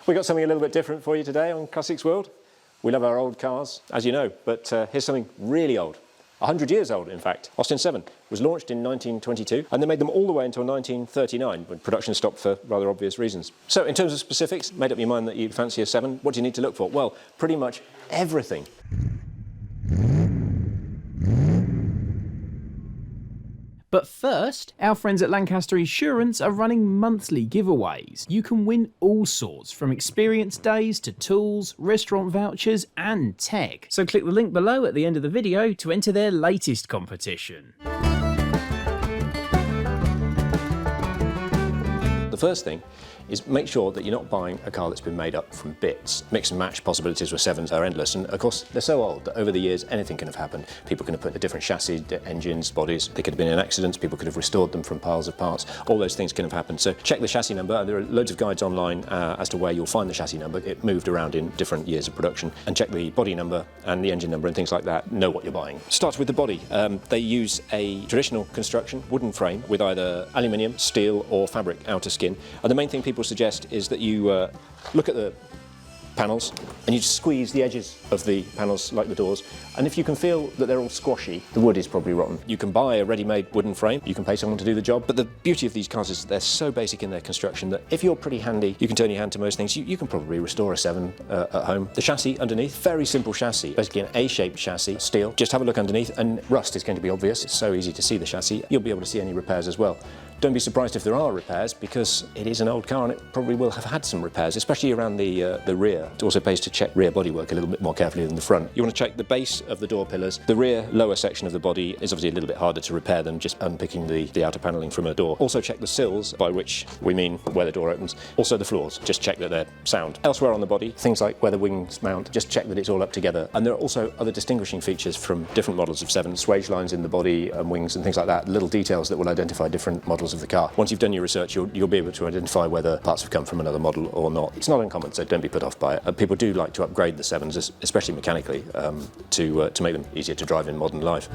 We got something a little bit different for you today on Classics World. We love our old cars, as you know, but here's something really old. 100 years old, in fact. Austin 7 was launched in 1922, and they made them all the way until 1939, when production stopped for rather obvious reasons. So in terms of specifics, made up your mind that you fancy a 7, what do you need to look for? Well, pretty much everything. But first, our friends at Lancaster Insurance are running monthly giveaways. You can win all sorts, from experience days to tools, restaurant vouchers and tech. So click the link below at the end of the video to enter their latest competition. The first thing is make sure that you're not buying a car that's been made up from bits. Mix and match possibilities with 7s are endless, and of course they're so old that over the years anything can have happened. People can have put a different chassis, engines, bodies. They could have been in accidents, people could have restored them from piles of parts. All those things can have happened. So check the chassis number. There are loads of guides online as to where you'll find the chassis number. It moved around in different years of production. And check the body number and the engine number and things like that. Know what you're buying. Starts with the body. They use a traditional construction, wooden frame with either aluminium, steel or fabric outer skin. And the main thing people suggest is that you look at the panels and you just squeeze the edges of the panels like the doors, and if you can feel that they're all squashy, the wood is probably rotten. You can buy a ready-made wooden frame, you can pay someone to do the job, but the beauty of these cars is they're so basic in their construction that if you're pretty handy, you can turn your hand to most things. You can probably restore a 7 at home. The chassis underneath, very simple chassis, basically an A-shaped chassis, steel. Just have a look underneath and rust is going to be obvious. It's so easy to see the chassis. You'll be able to see any repairs as well. Don't be surprised if there are repairs, because it is an old car and it probably will have had some repairs, especially around the rear. It also pays to check rear bodywork a little bit more carefully than the front. You want to check the base of the door pillars. The rear lower section of the body is obviously a little bit harder to repair than just unpicking the outer panelling from a door. Also check the sills, by which we mean where the door opens. Also the floors, just check that they're sound. Elsewhere on the body, things like where the wings mount, just check that it's all up together. And there are also other distinguishing features from different models of 7, swage lines in the body and wings and things like that, little details that will identify different models of the car. Once you've done your research, you'll be able to identify whether parts have come from another model or not. It's not uncommon, so don't be put off by it. People do like to upgrade the 7s, especially mechanically, to make them easier to drive in modern life.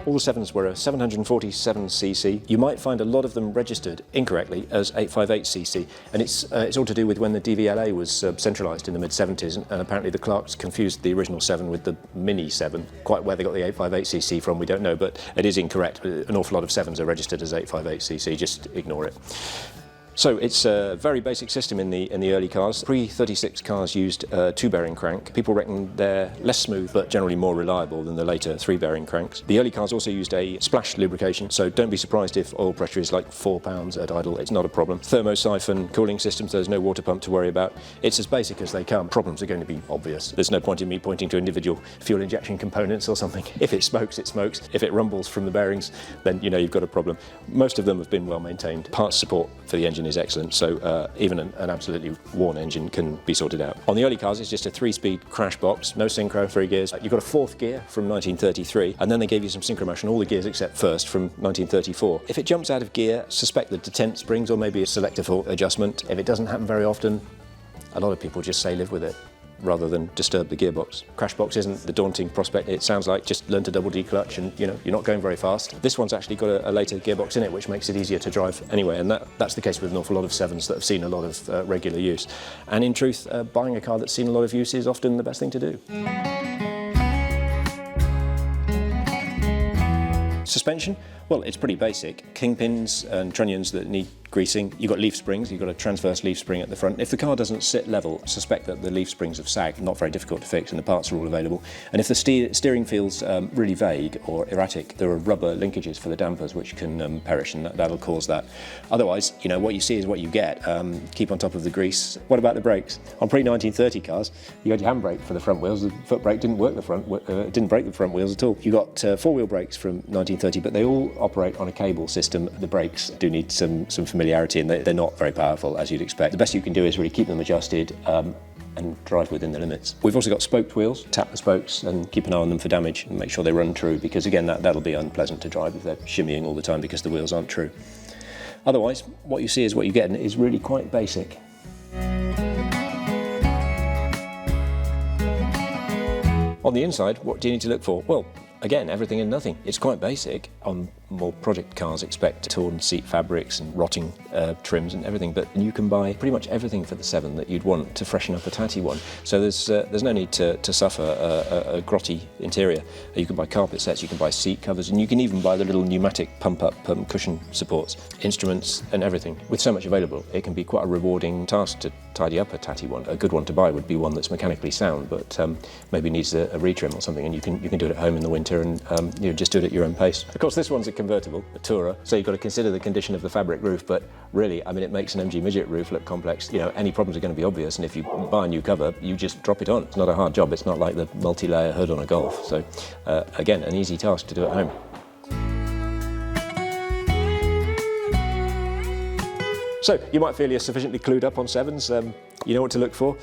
All the 7s were a 747cc. You might find a lot of them registered incorrectly as 858cc, and it's all to do with when the DVLA was centralised in the mid-70s, and apparently the clerks confused the original 7 with the Mini 7. Quite where they got the 858cc from, we don't know, but it is incorrect. An awful lot of 7s are registered as 858cc, just ignore it. So it's a very basic system in the early cars. Pre-36 cars used a 2-bearing crank. People reckon they're less smooth but generally more reliable than the later 3-bearing cranks. The early cars also used a splash lubrication, so don't be surprised if oil pressure is like 4 pounds at idle. It's not a problem. Thermosiphon cooling systems, there's no water pump to worry about. It's as basic as they come. Problems are going to be obvious. There's no point in me pointing to individual fuel injection components or something. If it smokes, it smokes. If it rumbles from the bearings, then you know you've got a problem. Most of them have been well maintained. Parts support for the engine is excellent, so even an absolutely worn engine can be sorted out. On the early cars, it's just a 3-speed crash box, no synchro, 3 gears. You've got a 4th gear from 1933, and then they gave you some synchro on all the gears except first from 1934. If it jumps out of gear, suspect the detent springs or maybe a selector fault adjustment. If it doesn't happen very often, a lot of people just say live with it, rather than disturb the gearbox. Crash box isn't the daunting prospect it sounds like. Just learn to double D-clutch and you're not going very fast. This one's actually got a later gearbox in it, which makes it easier to drive anyway, and that's the case with an awful lot of 7s that have seen a lot of regular use. And in truth, buying a car that's seen a lot of use is often the best thing to do. Suspension? Well, it's pretty basic. Kingpins and trunnions that need greasing. You've got leaf springs, you've got a transverse leaf spring at the front. If the car doesn't sit level, suspect that the leaf springs have sagged. Not very difficult to fix, and the parts are all available. And if the steering feels really vague or erratic, there are rubber linkages for the dampers which can perish, and that'll cause that. Otherwise, what you see is what you get. Keep on top of the grease. What about the brakes? On pre-1930 cars, you had your handbrake for the front wheels. The foot brake didn't work didn't brake the front wheels at all. You got 4-wheel brakes from 1930, but they all operate on a cable system. The brakes do need some familiarity, and they're not very powerful, as you'd expect. The best you can do is really keep them adjusted and drive within the limits. We've also got spoked wheels. Tap the spokes and keep an eye on them for damage and make sure they run true, because again that'll be unpleasant to drive if they're shimmying all the time because the wheels aren't true. Otherwise, what you see is what you get, and it is really quite basic. On the inside, what do you need to look for? Well, again, everything and nothing. It's quite basic. On more project cars expect torn seat fabrics and rotting trims and everything, but you can buy pretty much everything for the 7 that you'd want to freshen up a tatty one. So there's no need to suffer a grotty interior. You can buy carpet sets, you can buy seat covers, and you can even buy the little pneumatic pump-up cushion supports, instruments and everything. With so much available, it can be quite a rewarding task to tidy up a tatty one. A good one to buy would be one that's mechanically sound, but maybe needs a retrim or something, and you can do it at home in the winter and just do it at your own pace. Of course, this one's a convertible, a tourer, so you've got to consider the condition of the fabric roof, but really, I mean, it makes an MG Midget roof look complex. Any problems are going to be obvious, and if you buy a new cover, you just drop it on. It's not a hard job. It's not like the multi-layer hood on a Golf. So, again, an easy task to do at home. So, you might feel you're sufficiently clued up on 7s. You know what to look for.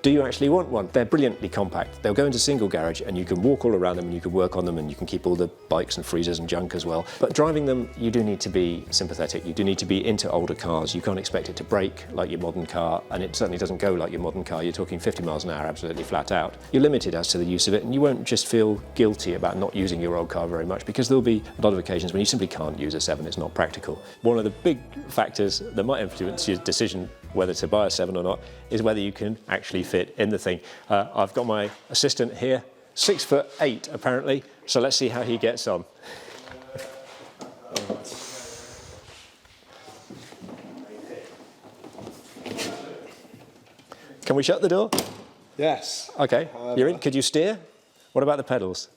Do you actually want one? They're brilliantly compact. They'll go into single garage and you can walk all around them and you can work on them and you can keep all the bikes and freezers and junk as well. But driving them, you do need to be sympathetic. You do need to be into older cars. You can't expect it to brake like your modern car, and it certainly doesn't go like your modern car. You're talking 50 miles an hour, absolutely flat out. You're limited as to the use of it, and you won't just feel guilty about not using your old car very much, because there'll be a lot of occasions when you simply can't use a 7. It's not practical. One of the big factors that might influence your decision whether to buy a 7 or not is whether you can actually fit in the thing. I've got my assistant here, 6'8" apparently, so let's see how he gets on. Can we shut the door? Yes. Okay, you're in. Could you steer? What about the pedals?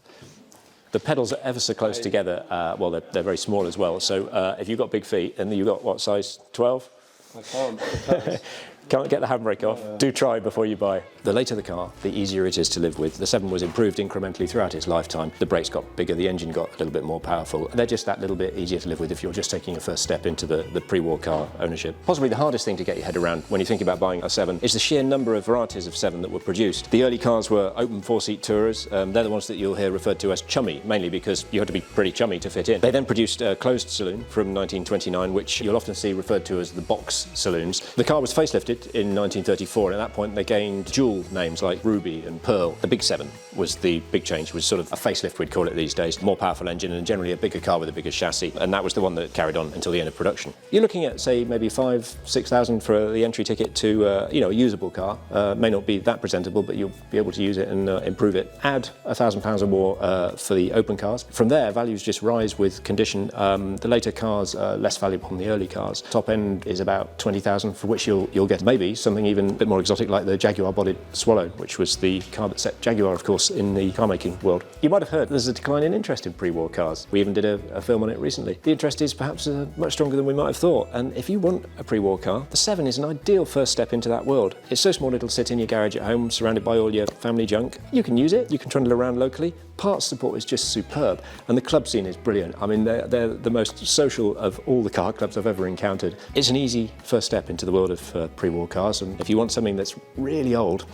The pedals are ever so close together. Well, they're very small as well, so if you've got big feet, and you've got, what, size 12? I can't. Can't get the handbrake off. Do try before you buy. The later the car, the easier it is to live with. The 7 was improved incrementally throughout its lifetime. The brakes got bigger, the engine got a little bit more powerful. They're just that little bit easier to live with if you're just taking a first step into the pre-war car ownership. Possibly the hardest thing to get your head around when you think about buying a 7 is the sheer number of varieties of 7 that were produced. The early cars were open 4-seat tourers. They're the ones that you'll hear referred to as Chummy, mainly because you had to be pretty chummy to fit in. They then produced a closed saloon from 1929, which you'll often see referred to as the box saloons. The car was facelifted in 1934, and at that point they gained dual names like Ruby and Pearl. The Big 7 was the big change, was sort of a facelift, we'd call it these days. More powerful engine and generally a bigger car with a bigger chassis, and that was the one that carried on until the end of production. You're looking at, say, maybe 5,000-6,000 for the entry ticket to a usable car. May not be that presentable, but you'll be able to use it and improve it. Add £1,000 or more for the open cars. From there, values just rise with condition. The later cars are less valuable than the early cars. Top end is about 20,000, for which you'll get maybe something even a bit more exotic like the Jaguar-bodied Swallow, which was the car that set Jaguar, of course, in the car-making world. You might have heard there's a decline in interest in pre-war cars. We even did a film on it recently. The interest is perhaps much stronger than we might have thought, and if you want a pre-war car, the 7 is an ideal first step into that world. It's so small it'll sit in your garage at home, surrounded by all your family junk. You can use it, you can trundle around locally. Parts support is just superb, and the club scene is brilliant. I mean, they're the most social of all the car clubs I've ever encountered. It's an easy first step into the world of pre-war cars, and if you want something that's really old,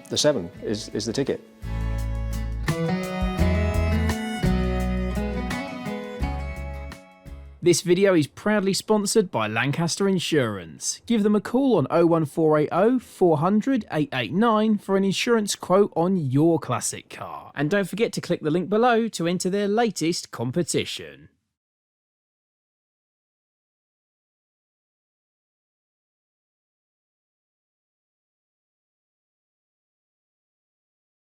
the 7 is the ticket. This video is proudly sponsored by Lancaster Insurance. Give them a call on 01480 400 889 for an insurance quote on your classic car. And don't forget to click the link below to enter their latest competition.